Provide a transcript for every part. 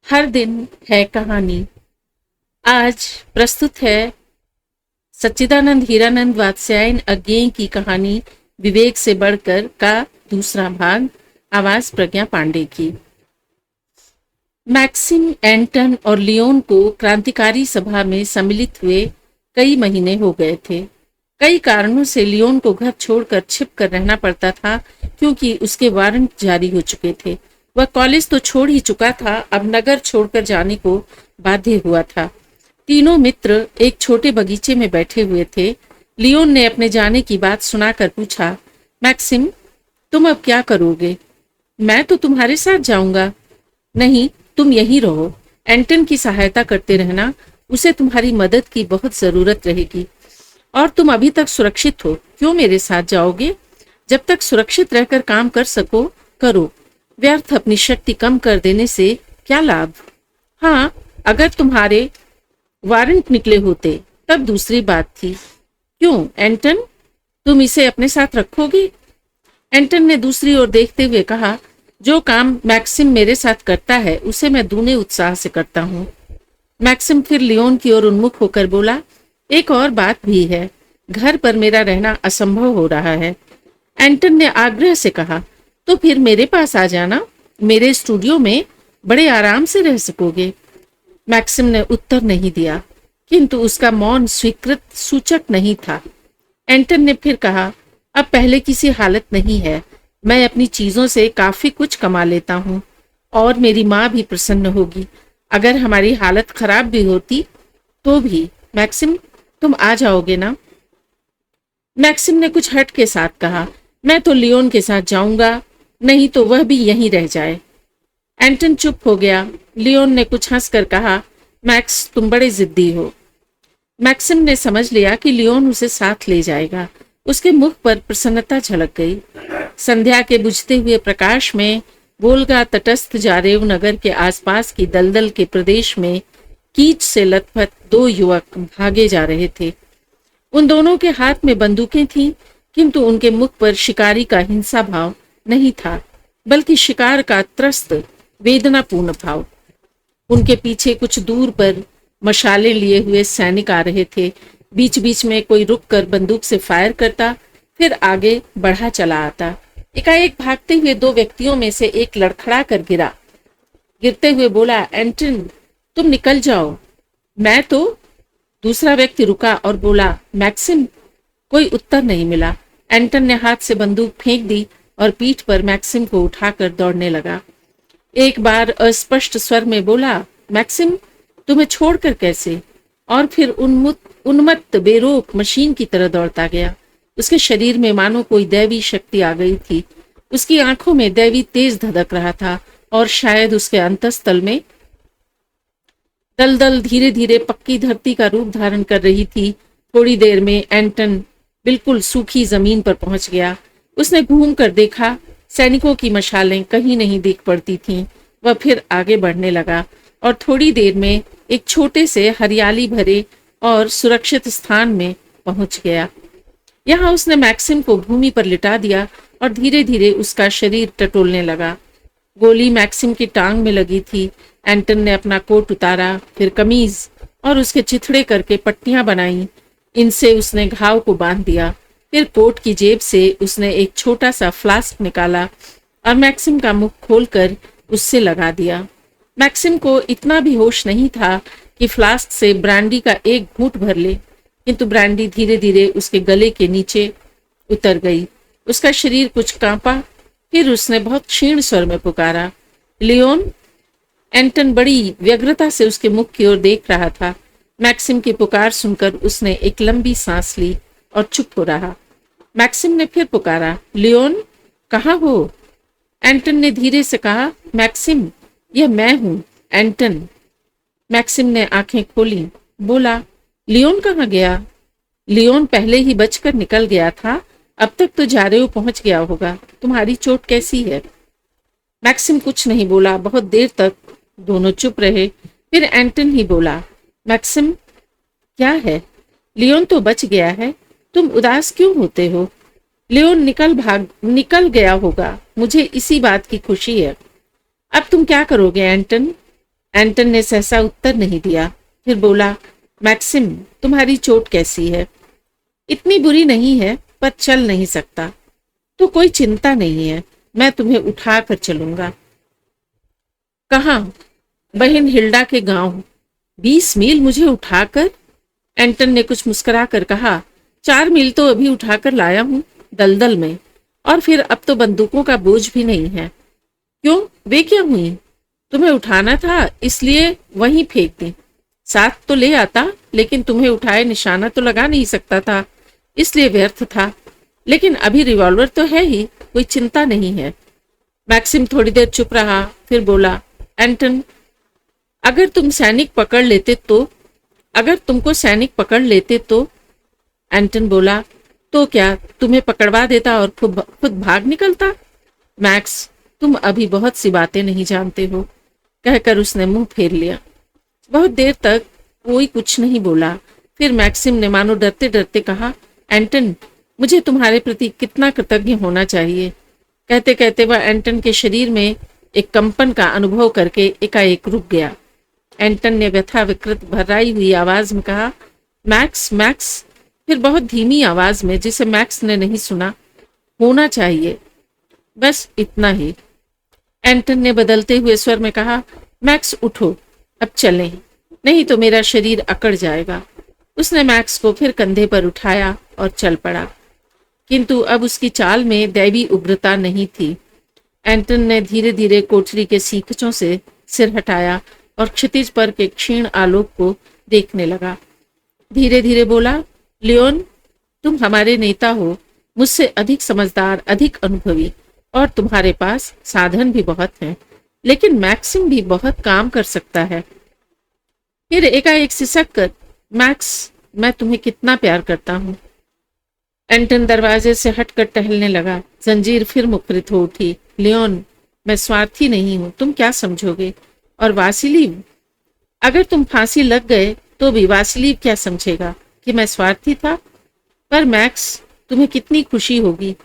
हर दिन है कहानी। आज प्रस्तुत है सच्चिदानंद हीरानंद वात्स्यायन अज्ञेय की कहानी विवेक से बढ़कर का दूसरा भाग। आवाज प्रज्ञा पांडे की। मैक्सिम, एंटन और लियोन को क्रांतिकारी सभा में सम्मिलित हुए कई महीने हो गए थे। कई कारणों से लियोन को घर छोड़कर छिप कर रहना पड़ता था, क्योंकि उसके वारंट जारी हो चुके थे। वह कॉलेज तो छोड़ ही चुका था, अब नगर छोड़कर जाने को बाध्य हुआ था। तीनों मित्र एक छोटे बगीचे में बैठे हुए थे। लियोन ने अपने जाने की बात सुनाकर पूछा, मैक्सिम, तुम अब क्या करोगे? मैं तो तुम्हारे साथ जाऊंगा। नहीं, तुम यहीं रहो। एंटन की सहायता करते रहना, उसे तुम्हारी मदद की बहुत जरूरत रहेगी। और तुम अभी तक सुरक्षित हो, क्यों मेरे साथ जाओगे? जब तक सुरक्षित रहकर काम कर सको, करो। व्यर्थ अपनी शक्ति कम कर देने से क्या लाभ? हाँ, अगर तुम्हारे वारंट निकले होते तब दूसरी बात थी। क्यों एंटन, तुम इसे अपने साथ रखोगे? एंटन ने दूसरी ओर देखते हुए कहा, जो काम मैक्सिम मेरे साथ करता है उसे मैं दूने उत्साह से करता हूँ। मैक्सिम फिर लियोन की ओर उन्मुख होकर बोला, एक और बात भी है, घर पर मेरा रहना असंभव हो रहा है। एंटन ने आग्रह से कहा, तो फिर मेरे पास आ जाना, मेरे स्टूडियो में बड़े आराम से रह सकोगे। मैक्सिम ने उत्तर नहीं दिया, किंतु उसका मौन स्वीकृत सूचक नहीं था। एंटन ने फिर कहा, अब पहले किसी हालत नहीं है, मैं अपनी चीजों से काफी कुछ कमा लेता हूँ और मेरी माँ भी प्रसन्न होगी। अगर हमारी हालत खराब भी होती तो भी। मैक्सिम, तुम आ जाओगे ना? मैक्सिम ने कुछ हट के साथ कहा, मैं तो लियोन के साथ जाऊंगा, नहीं तो वह भी यहीं रह जाए। एंटन चुप हो गया। लियोन ने कुछ हंसकर कहा, मैक्स, तुम बड़े जिद्दी हो। मैक्सिम ने समझ लिया कि लियोन उसे साथ ले जाएगा। उसके मुख पर प्रसन्नता झलक गई। संध्या के बुझते हुए प्रकाश में वोल्गा तटस्थ जारेव नगर के आसपास की दलदल के प्रदेश में कीच से लथपथ दो युवक भागे जा रहे थे। उन दोनों के हाथ में बंदूकें थीं, किंतु उनके मुख पर शिकारी का हिंसा भाव नहीं था, बल्कि शिकार का त्रस्त वेदनापूर्ण भाव। उनके पीछे कुछ दूर पर मशालें लिए हुए सैनिक आ रहे थे। बीच बीच में कोई रुककर बंदूक से फायर करता, फिर आगे बढ़ा चला आता। एकाएक भागते हुए दो व्यक्तियों में से एक लड़खड़ा कर गिरा। गिरते हुए बोला, एंटन, तुम निकल जाओ। मैं तो। दूसरा व्यक्ति रुका और बोला, मैक्सिम। कोई उत्तर नहीं मिला। एंटन ने हाथ से बंदूक फेंक दी और पीठ पर मैक्सिम को उठाकर दौड़ने लगा। एक बार अस्पष्ट स्वर में बोला, मैक्सिम, तुम्हें छोड़कर कैसे? और फिर उन्मत्त बेरोक मशीन की तरह दौड़ता गया। उसके शरीर में मानो कोई दैवी शक्ति आ गई थी। उसकी आंखों में दैवी तेज धधक रहा था और शायद उसके अंतःस्थल में दलदल धीरे धीरे पक्की धरती का रूप धारण कर रही थी। थोड़ी देर में एंटन बिल्कुल सूखी जमीन पर पहुंच गया। उसने घूम कर देखा, सैनिकों की मशालें कहीं नहीं दिख पड़ती थीं। वह फिर आगे बढ़ने लगा और थोड़ी देर में एक छोटे से हरियाली भरे और सुरक्षित स्थान में पहुंच गया। यहाँ उसने मैक्सिम को भूमि पर लिटा दिया और धीरे धीरे उसका शरीर टटोलने लगा। गोली मैक्सिम की टांग में लगी थी। एंटन ने अपना कोट उतारा, फिर कमीज और उसके चिथड़े करके पट्टियां बनाई। इनसे उसने घाव को बांध दिया। फिर कोट की जेब से उसने एक छोटा सा फ्लास्क निकाला और मैक्सिम का मुख खोलकर उससे लगा दिया। मैक्सिम को इतना भी होश नहीं था कि फ्लास्क से ब्रांडी का एक घूंट भर ले, किंतु ब्रांडी धीरे धीरे उसके गले के नीचे उतर गई। उसका शरीर कुछ कांपा। फिर उसने बहुत क्षीण स्वर में पुकारा, लियोन। एंटन बड़ी व्यग्रता से उसके मुख की ओर देख रहा था। मैक्सिम की पुकार सुनकर उसने एक लंबी सांस ली और चुप हो रहा। मैक्सिम ने फिर पुकारा, लियोन, कहाँ हो? एंटन ने धीरे से कहा, मैक्सिम, यह मैं हूं, एंटन। मैक्सिम ने आंखें खोली, बोला, लियोन कहाँ गया? लियोन पहले ही बचकर निकल गया था, अब तक तो जारेव पहुंच गया होगा। तुम्हारी चोट कैसी है? मैक्सिम कुछ नहीं बोला। बहुत देर तक दोनों चुप रहे। फिर एंटन ही बोला, मैक्सिम, क्या है? लियोन तो बच गया है, तुम उदास क्यों होते हो? लियोन निकल गया होगा, मुझे इसी बात की खुशी है। अब तुम क्या करोगे एंटन? एंटन ने सहसा उत्तर नहीं दिया। फिर बोला, मैक्सिम, तुम्हारी चोट कैसी है? इतनी बुरी नहीं है, पर चल नहीं सकता। तो कोई चिंता नहीं है, मैं तुम्हें उठा कर चलूंगा। कहाँ? बहन हिल्डा के गांव। 20 मील मुझे उठाकर? एंटन ने कुछ मुस्कुरा कर कहा, 4 मील तो अभी उठाकर लाया हूं, दलदल में। और फिर अब तो बंदूकों का बोझ भी नहीं है। क्यों, वे क्या हुई? तुम्हें उठाना था इसलिए वहीं फेंक दी। साथ तो ले आता, लेकिन तुम्हें उठाए निशाना तो लगा नहीं सकता था, इसलिए व्यर्थ था। लेकिन अभी रिवॉल्वर तो है ही, कोई चिंता नहीं है। मैक्सिम थोड़ी देर चुप रहा, फिर बोला, एंटन, अगर तुम सैनिक पकड़ लेते तो? अगर तुमको सैनिक पकड़ लेते तो? एंटन बोला, तो क्या तुम्हें पकड़वा देता और खुद भाग निकलता? मैक्स, तुम अभी बहुत सी बातें नहीं जानते हो, कहकर उसने मुंह फेर लिया। बहुत देर तक कोई कुछ नहीं बोला। फिर मैक्सिम ने मानो डरते डरते कहा, एंटन, मुझे तुम्हारे प्रति कितना कृतज्ञ होना चाहिए। कहते कहते वह एंटन के शरीर में एक कंपन का अनुभव करके एकाएक रुक गया। एंटन ने व्यथा विकृत भर्राई हुई आवाज में कहा, मैक्स, मैक्स। फिर बहुत धीमी आवाज में, जिसे मैक्स ने नहीं सुना, होना चाहिए, बस इतना ही। एंटन ने बदलते हुए स्वर में कहा, मैक्स उठो, अब चलें, नहीं तो मेरा शरीर अकड़ जाएगा। उसने मैक्स को फिर कंधे पर उठाया और चल पड़ा, किंतु अब उसकी चाल में दैवी उग्रता नहीं थी। एंटन ने धीरे धीरे कोठरी के सीखचों से सिर हटाया और क्षितिज पर के क्षीण आलोक को देखने लगा। धीरे धीरे बोला, लियोन, तुम हमारे नेता हो, मुझसे अधिक समझदार, अधिक अनुभवी, और तुम्हारे पास साधन भी बहुत हैं। लेकिन मैक्सिम भी बहुत काम कर सकता है। फिर एकाएक सिसक कर, मैक्स, मैं तुम्हें कितना प्यार करता हूं। एंटन दरवाजे से हटकर टहलने लगा। जंजीर फिर मुखरित हो उठी। लियोन, मैं स्वार्थी नहीं हूं, तुम क्या समझोगे? और वासिलीव, अगर तुम फांसी लग गए तो भी वासिलीव क्या समझेगा कि मैं स्वार्थी था? पर मैक्स, तुम्हें कितनी खुशी होगी,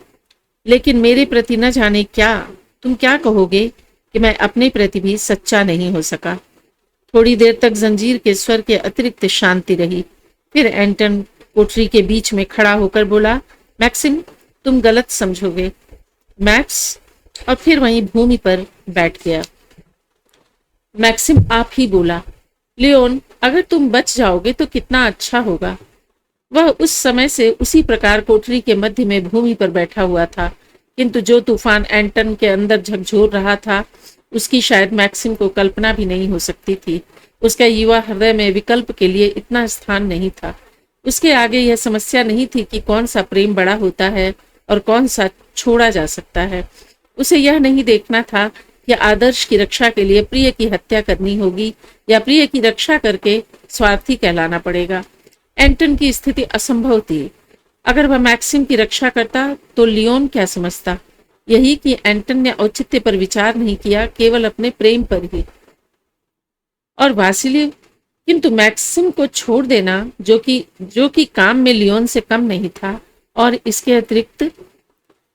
लेकिन मेरे प्रति न जाने क्या, तुम क्या कहोगे कि मैं अपने प्रति भी सच्चा नहीं हो सका। थोड़ी देर तक जंजीर के स्वर के अतिरिक्त शांति रही। फिर एंटन कोठरी के बीच में खड़ा होकर बोला, मैक्सिम, तुम गलत समझोगे। मैक्स, और फिर वहीं भूमि पर बैठ गया। मैक्सिम आप ही बोला, लियोन, अगर तुम बच जाओगे तो कितना अच्छा होगा। वह उस समय से उसी प्रकार कोठरी के मध्य में भूमि पर बैठा हुआ था, किंतु जो तूफान एंटन के अंदर झकझोर रहा था, उसकी शायद मैक्सिम को कल्पना भी नहीं हो सकती थी। उसका युवा हृदय में विकल्प के लिए इतना स्थान नहीं था। उसके आगे यह समस्या नहीं थी कि कौन सा प्रेम बड़ा होता है और कौन सा छोड़ा जा सकता है। उसे यह नहीं देखना था कि आदर्श की रक्षा के लिए प्रिय की हत्या करनी होगी या प्रिय की रक्षा करके स्वार्थी कहलाना पड़ेगा। एंटन की स्थिति असंभव थी। अगर वह मैक्सिम की रक्षा करता तो लियोन क्या समझता? यही कि एंटन ने औचित्य पर विचार नहीं किया, केवल अपने प्रेम पर ही। और वासिलिव, किंतु मैक्सिम को छोड़ देना, जो कि काम में लियोन से कम नहीं था, और इसके अतिरिक्त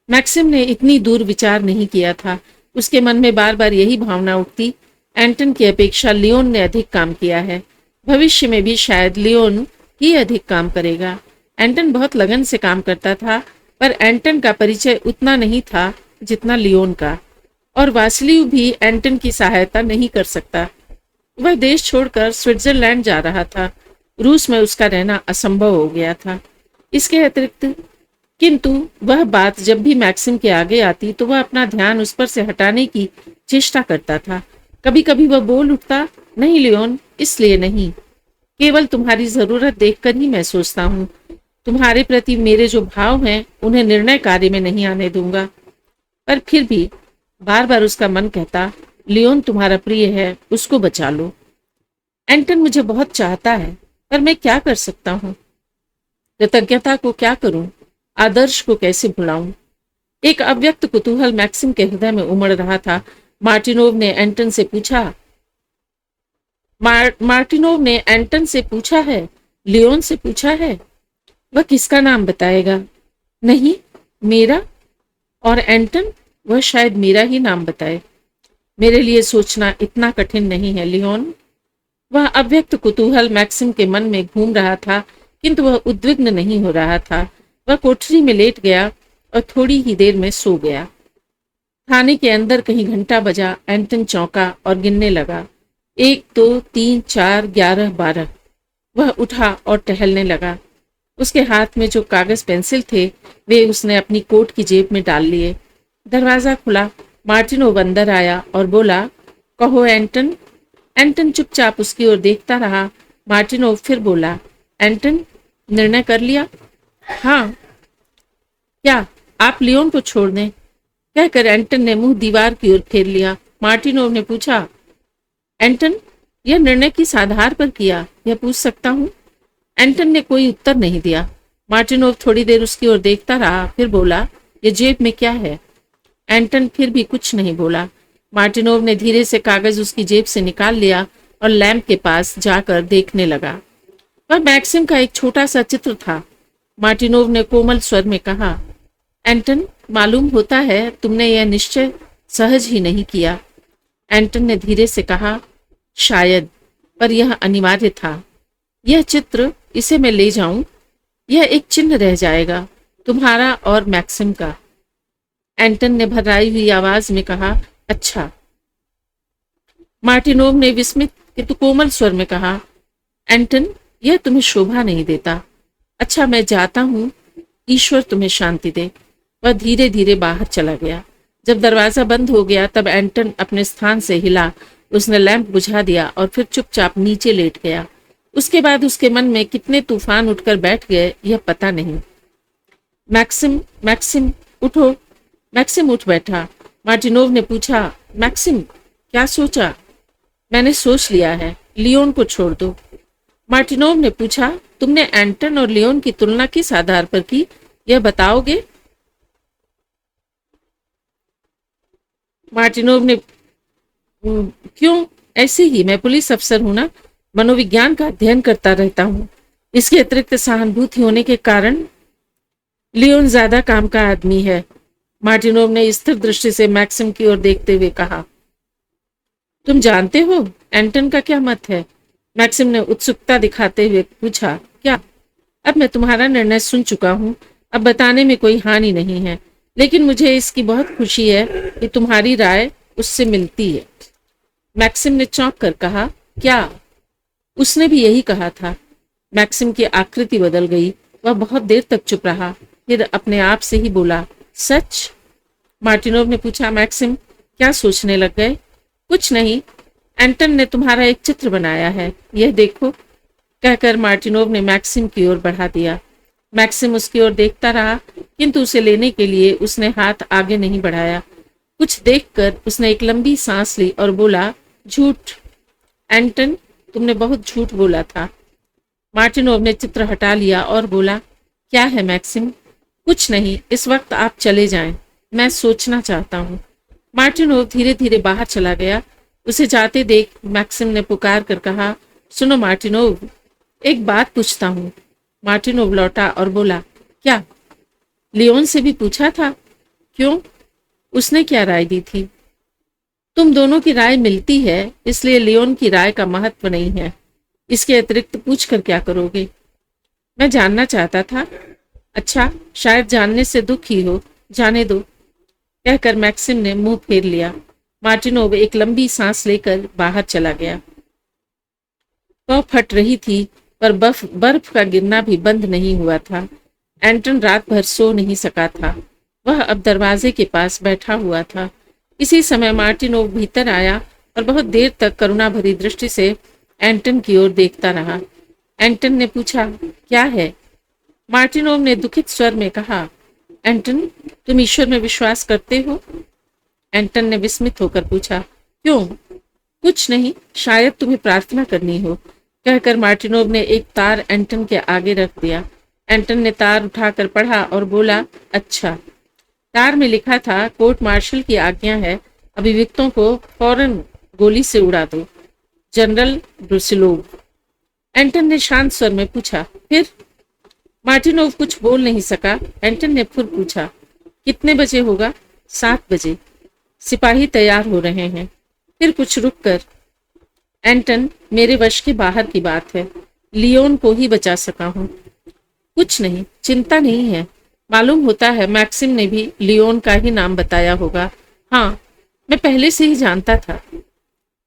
मैक्सिम ने इतनी दूर विचार नहीं किया था। उसके मन में बार बार यही भावना उठती, एंटन की अपेक्षा लियोन ने अधिक काम किया है, भविष्य में भी शायद लियोन ही अधिक काम करेगा। एंटन बहुत लगन से काम करता था, पर एंटन का परिचय उतना नहीं था जितना लियोन का, और वासिलिव भी एंटन की सहायता नहीं कर सकता। वह देश छोड़कर स्विट्जरलैंड जा रहा था। रूस में उसका रहना असंभव हो गया था। इसके अतिरिक्त किंतु वह बात जब भी मैक्सिम के आगे आती तो वह अपना ध्यान उस पर से हटाने की चेष्टा करता था। कभी कभी वह बोल उठता, नहीं लियोन, इसलिए नहीं, केवल तुम्हारी जरूरत देखकर ही मैं सोचता हूँ। तुम्हारे प्रति मेरे जो भाव हैं उन्हें निर्णय कार्य में नहीं आने दूंगा। पर फिर भी बार बार उसका मन कहता, लियोन तुम्हारा प्रिय है, उसको बचा लो। एंटन मुझे बहुत चाहता है, पर मैं क्या कर सकता हूँ? कृतज्ञता को क्या करूं? आदर्श को कैसे भुलाऊं? एक अव्यक्त कुतूहल मैक्सिम के हृदय में उमड़ रहा था। मार्टिनोव ने एंटन से पूछा है, लियोन से पूछा है, वह किसका नाम बताएगा? नहीं, मेरा। और एंटन, वह शायद मेरा ही नाम बताए। मेरे लिए सोचना इतना कठिन नहीं है लियोन। वह अव्यक्त कुतूहल मैक्सिम के मन में घूम रहा था, किंतु वह उद्विग्न नहीं हो रहा था। वह कोठरी में लेट गया और थोड़ी ही देर में सो गया। थाने के अंदर कहीं घंटा बजा। एंटन चौंका और गिनने लगा, 1 2 3 4 11 12। वह उठा और टहलने लगा। उसके हाथ में जो कागज पेंसिल थे वे उसने अपनी कोट की जेब में डाल लिए। दरवाजा खुला। मार्टिनोव अंदर आया और बोला, कहो एंटन। एंटन चुपचाप उसकी ओर देखता रहा। मार्टिनोव फिर बोला, एंटन, निर्णय कर लिया? हाँ। क्या आप लियोन को छोड़ दें? कहकर एंटन ने मुंह दीवार की ओर फेर लिया। मार्टिनोव ने पूछा, एंटन, यह निर्णय किस आधार पर किया, यह पूछ सकता हूँ? एंटन ने कोई उत्तर नहीं दिया। मार्टिनोव थोड़ी देर उसकी ओर देखता रहा, फिर बोला, ये जेब में क्या है? एंटन फिर भी कुछ नहीं बोला। मार्टिनोव ने धीरे से कागज उसकी जेब से निकाल लिया और लैंप के पास जाकर देखने लगा। वह मैक्सिम का एक छोटा सा चित्र था। मार्टिनोव ने कोमल स्वर में कहा, एंटन, मालूम होता है तुमने यह निश्चय सहज ही नहीं किया। एंटन ने धीरे से कहा, शायद, पर यह अनिवार्य था। यह चित्र, इसे मैं ले जाऊं? यह एक चिन्ह रह जाएगा, तुम्हारा और मैक्सिम का। एंटन ने भर्राई हुई आवाज में कहा, अच्छा। मार्टिनोव ने विस्मित किंतु कोमल स्वर में कहा, एंटन, यह तुम्हें शोभा नहीं देता। अच्छा, मैं जाता हूं, ईश्वर तुम्हें शांति दे। वह धीरे धीरे बाहर चला गया। जब दरवाजा बंद हो गया तब एंटन अपने स्थान से हिला। उसने लैंप बुझा दिया और फिर चुपचाप नीचे लेट गया। उसके बाद उसके मन में कितने तूफान उठकर बैठ गए यह पता नहीं। मैक्सिम, मैक्सिम, उठो। मैक्सिम उठ बैठा। मार्टिनोव ने पूछा, मैक्सिम, क्या सोचा? मैंने सोच लिया है, लियोन को छोड़ दो। मार्टिनोव ने पूछा, तुमने एंटन और लियोन की तुलना किस आधार पर की, यह बताओगे? मार्टिनोव ने, क्यों, ऐसे ही, मैं पुलिस अफसर हूं ना, मनोविज्ञान का अध्ययन करता रहता हूं। इसके अतिरिक्त सहानुभूति होने के कारण लियोन ज्यादा काम का आदमी है। मार्टिनोव ने स्थिर दृष्टि से मैक्सिम की ओर देखते हुए कहा, तुम जानते हो एंटन का क्या मत है? मैक्सिम ने उत्सुकता दिखाते हुए पूछा, क्या? अब मैं तुम्हारा निर्णय सुन चुका हूं, अब बताने में कोई हानि नहीं है, लेकिन मुझे इसकी बहुत खुशी है कि तुम्हारी राय उससे मिलती है। मैक्सिम ने चौंक कर कहा, क्या? उसने भी यही कहा था। मैक्सिम की आकृति बदल गई। वह बहुत देर तक चुप रहा, फिर अपने आप से ही बोला, सच? मार्टिनोव ने पूछा, मैक्सिम, क्या सोचने लग गए? कुछ नहीं, एंटन ने तुम्हारा एक चित्र बनाया है, यह देखो। कहकर मार्टिनोव ने मैक्सिम की ओर बढ़ा दिया। मैक्सिम उसकी ओर देखता रहा, किंतु उसे लेने के लिए उसने हाथ आगे नहीं बढ़ाया। कुछ देखकर उसने एक लंबी सांस ली और बोला, झूठ। एंटन, तुमने बहुत झूठ बोला था। मार्टिनोव ने चित्र हटा लिया और बोला, क्या है मैक्सिम? कुछ नहीं, इस वक्त आप चले जाएं, मैं सोचना चाहता हूँ। मार्टिनोव धीरे धीरे बाहर चला गया। उसे जाते देख मैक्सिम ने पुकार कर कहा, सुनो मार्टिनोव, एक बात पूछता हूँ। मार्टिनोव लौटा और बोला, क्या? लियोन से भी पूछा था? क्यों? उसने क्या राय दी थी? तुम दोनों की राय मिलती है, इसलिए लियोन की राय का महत्व नहीं है। इसके अतिरिक्त पूछ कर क्या करोगे? मैं जानना चाहता था। अच्छा, शायद जानने से दुख ही हो, जाने दो। कहकर मैक्सिम ने मुंह फेर लिया। मार्टिनोव एक लंबी सांस लेकर बाहर चला गया। पौ फट रही थी, पर बर्फ का गिरना भी बंद नहीं हुआ था। एंटन रात भर सो नहीं सका था। वह अब दरवाजे के पास बैठा हुआ था। इसी समय मार्टिनोव भीतर आया और बहुत देर तक करुणा भरी दृष्टि से एंटन की ओर देखता रहा। एंटन ने पूछा, क्या है? मार्टिनोव ने दुखित स्वर में कहा, एंटन, तुम ईश्वर में विश्वास करते हो? एंटन ने विस्मित होकर पूछा, क्यों? कुछ नहीं, शायद तुम्हें प्रार्थना करनी हो। कहकर मार्टिनोव ने एक तार एंटन के आगे रख दिया। एंटन ने तार उठाकर पढ़ा और बोला, अच्छा। तार में लिखा था, कोर्ट मार्शल की आज्ञा है, अभियुक्तों को फौरन गोली से उड़ा दो। General Brusilov. एंटन ने शांत स्वर में पूछा, फिर? मार्टिनोव कुछ बोल नहीं सका। एंटन ने फिर पूछा, कितने बजे होगा? 7 बजे। सिपाही तैयार हो रहे हैं। फिर कुछ रुककर, एंटन, मेरे वश के बाहर की बात है, लियोन को ही बचा सका हूं। कुछ नहीं, चिंता नहीं है। मालूम होता है मैक्सिम ने भी लियोन का ही नाम बताया होगा। हाँ, मैं पहले से ही जानता था।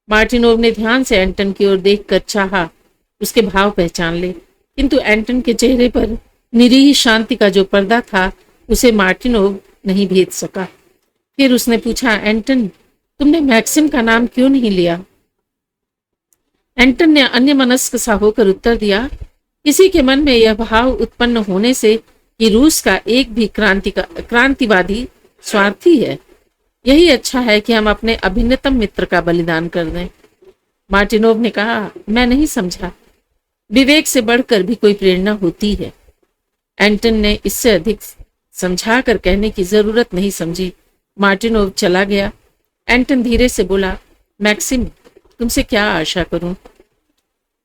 मार्टिनोव ने ध्यान से एंटन की ओर देखकर चाहा उसके भाव पहचान ले, किंतु एंटन के चेहरे पर निरीह शांति का जो पर्दा था उसे मार्टिनोव नहीं भेद सका। फिर उसने पूछा, एंटन, तुमने मैक्सिम का नाम क्यों नहीं लिया? एंटन ने अन्यमनस्क सा होकर उत्तर दिया, किसी के मन में यह भाव उत्पन्न होने से कि रूस का एक भी क्रांतिवादी स्वार्थी है, यही अच्छा है कि हम अपने अभिन्नतम मित्र का बलिदान कर दें। मार्टिनोव ने कहा, मैं नहीं समझा। विवेक से बढ़कर भी कोई प्रेरणा होती है। एंटन ने इससे अधिक समझा कर कहने की जरूरत नहीं समझी। मार्टिनोव चला गया। एंटन धीरे से बोला, मैक्सिम, तुमसे क्या आशा करूं?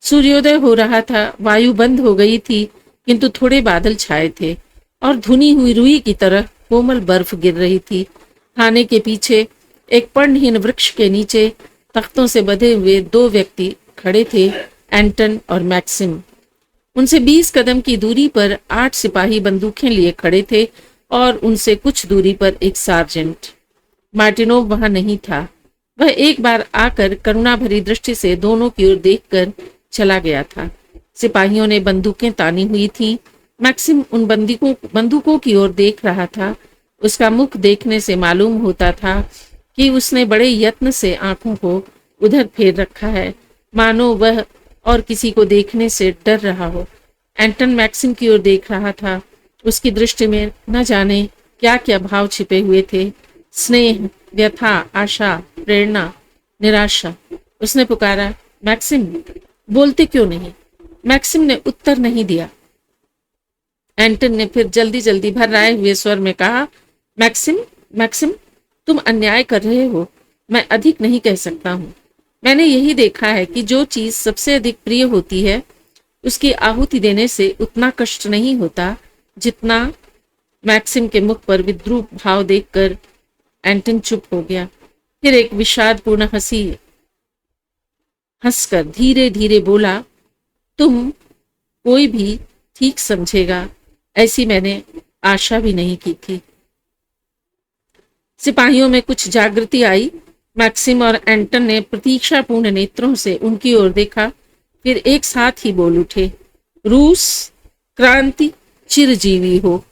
सूर्योदय हो रहा था, वायु बंद हो गई थी, किंतु थोड़े बादल छाए थे और धुनी हुई रुई की तरह कोमल बर्फ गिर रही थी। थाने के पीछे एक पर्णहीन वृक्ष के नीचे तख्तों से बंधे हुए दो व्यक्ति खड़े थे, एंटन और मैक्सिम। उनसे 20 कदम की दूरी पर 8 सिपाही बंदूकें लिए खड़े थे और उनसे कुछ दूरी पर एक सार्जेंट। मार्टिनोव वहां नहीं था। वह एक बार आकर करुणा भरी दृष्टि से दोनों की ओर देखकर चला गया था। सिपाहियों ने बंदूकें तानी हुई थीं। मैक्सिम उन बंदूकों की ओर देख रहा था। उसका मुख देखने से मालूम होता था कि उसने बड़े यत्न से आंखों को उधर फेर रखा है, मानो वह और किसी को देखने से डर रहा हो। एंटन मैक्सिम की ओर देख रहा था। उसकी दृष्टि में न जाने क्या क्या भाव छिपे हुए थे, स्नेह, व्यथा, आशा, प्रेरणा, निराशा। उसने पुकारा, मैक्सिम, बोलते क्यों नहीं? मैक्सिम ने उत्तर नहीं दिया। एंटन ने फिर जल्दी जल्दी भर्राए हुए स्वर में कहा, मैक्सिम, मैक्सिम, तुम अन्याय कर रहे हो। मैं अधिक नहीं कह सकता हूं। मैंने यही देखा है कि जो चीज सबसे अधिक प्रिय होती है उसकी आहुति देने से उतना कष्ट नहीं होता जितना। मैक्सिम के मुख पर विद्रूप भाव देखकर एंटन चुप हो गया। फिर एक विषादपूर्ण हंसी हंसकर धीरे धीरे बोला, तुम कोई भी ठीक समझेगा ऐसी मैंने आशा भी नहीं की थी। सिपाहियों में कुछ जागृति आई। मैक्सिम और एंटन ने प्रतीक्षापूर्ण नेत्रों से उनकी ओर देखा, फिर एक साथ ही बोल उठे, रूस क्रांति चिरजीवी हो।